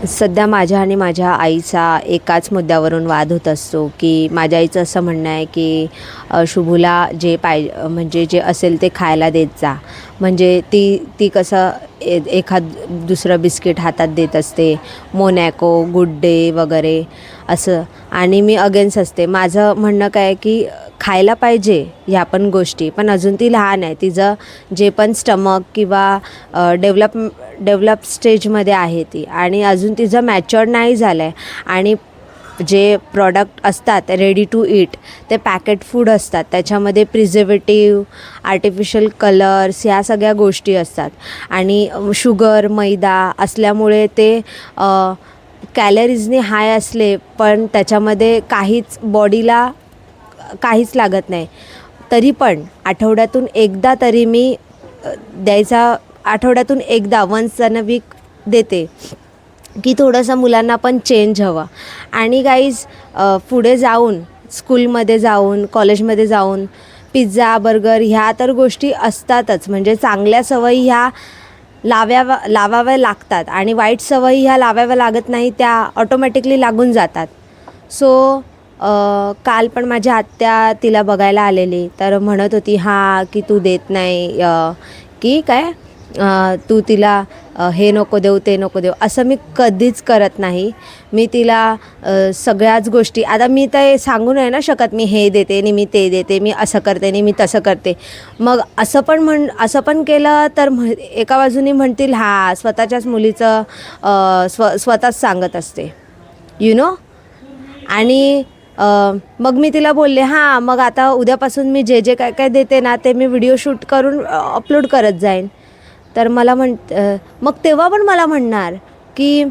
सध्या माझ्या आणि माझ्या आईचा एकाच मुद्द्यावरून वाद होत असतो की माझ्या आईचं असं म्हणणं आहे की शुभूला जे म्हणजे जे असेल ते खायला देत जा. म्हणजे ती ती कसं एखाद दुसरं बिस्किट हातात देत असते, मोनॅको, गुड डे वगैरे असं. आणि मी अगेन्स्ट असते. माझं म्हणणं काय आहे की खायला पाहिजे ह्या पण गोष्टी, पण अजून ती लहान आहे. तिचं जे पण स्टमक किंवा डेव्हलप स्टेजमध्ये आहे ती, आणि अजून तिचं मॅच्युअर नाही झालं आहे. आणि जे प्रॉडक्ट असतात रेडी टू ईट ते पॅकेट फूड असतात, त्याच्यामध्ये प्रिझर्वेटिव्ह, आर्टिफिशियल कलर्स ह्या सगळ्या गोष्टी असतात. आणि शुगर, मैदा असल्यामुळे ते कॅलरीजने हाय असले पण त्याच्यामध्ये काहीच बॉडीला काहीच लागत नाही. तरी पण आठवड्यातून एकदा तरी मी द्यायचा, आठवड्यातून एकदा वन्स इन अ वीक देते की थोडंसं मुलांना पण चेंज हवं. आणि गाईज पुढे जाऊन स्कूलमध्ये जाऊन कॉलेजमध्ये जाऊन पिझ्झा, बर्गर ह्या तर गोष्टी असतातच. म्हणजे चांगल्या सवयी ह्या लावाव्या लागतात आणि वाईट सवयी ह्या लावाव्या लागत नाही, त्या ऑटोमॅटिकली लागून जातात. सो काल पण माझी आत्या तिला बघायला आलेली, तर म्हणत होती हां की तू देत नाही, की काय तू तिला हे नको देऊ ते नको देऊ. असं मी कधीच करत नाही. मी तिला सगळ्याच गोष्टी, आता मी तर सांगू नाही ना शकत मी हे देते आणि मी ते देते, मी असं करते आणि मी तसं करते. मग असं पण केलं तर एका बाजूनी म्हणतील हां स्वतःच्याच मुलीचं स्वतःच सांगत असते, यू नो. आणि मग मी तिला बोलले हां मग आता उद्यापासून मी जे जे काय काय देते ना ते मी व्हिडिओ शूट करून अपलोड करत जाईन. तर मला मग तेव्हा पण मला म्हणणार की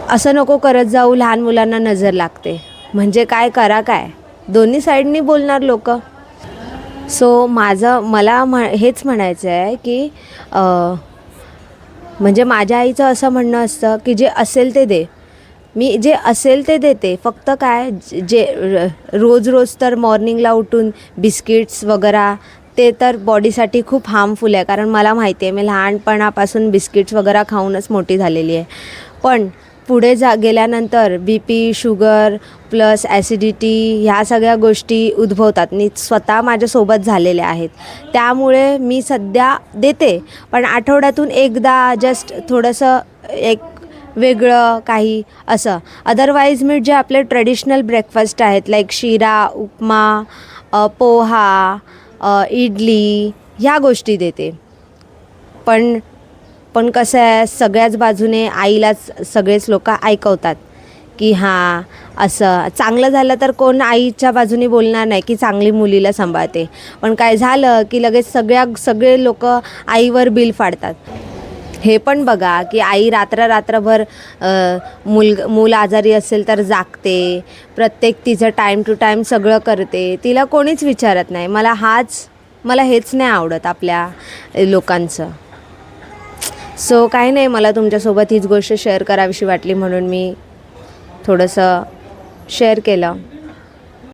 असं नको करत जाऊ, लहान मुलांना नजर लागते. म्हणजे काय करा काय, दोन्ही साईडनी बोलणार लोक. सो मला हेच म्हणायचं आहे की म्हणजे माझ्या आईचं असं म्हणणं असतं की जे असेल ते दे. मी जे असेल ते देते, फक्त काय जे रोज तर मॉर्निंगला उठून बिस्किट्स वगैरे ते तर बॉडीसाठी खूप हार्मफुल आहे. कारण मला माहिती आहे, मी लहानपणापासून बिस्किट्स वगैरे खाऊनच मोठी झालेली आहे. पण पुढे गेल्यानंतर BP, शुगर प्लस ॲसिडिटी ह्या सगळ्या गोष्टी उद्भवतात. मी स्वतः माझ्यासोबत झालेल्या आहेत. त्यामुळे मी सध्या देते, पण आठवड्यातून एकदा जस्ट थोडंसं एक वेगळं काही असं. अदरवाईज मी जे आपले ट्रेडिशनल ब्रेकफास्ट आहेत लाईक शिरा, उपमा, पोहा, इडली ह्या गोष्टी देते. पण कसं आहे, सगळ्याच बाजूने आईलाच सगळेच लोक ऐकवतात की हां असं चांगलं झालं तर कोण आईच्या बाजूने बोलणार नाही की चांगली मुलीला सांभाळते. पण काय झालं की लगेच सगळे लोक आईवर बिल फाडतात. हे पण बघा की आई रात्रभर मूल आजारी असेल तर जागते, प्रत्येक तिचं टाईम टू टाईम सगळं करते, तिला कोणीच विचारत नाही. मला हेच नाही आवडत आपल्या लोकांचं. सो काही नाही, मला तुमच्यासोबत हीच गोष्ट शेअर करावीशी वाटली म्हणून मी थोडंसं शेअर केलं.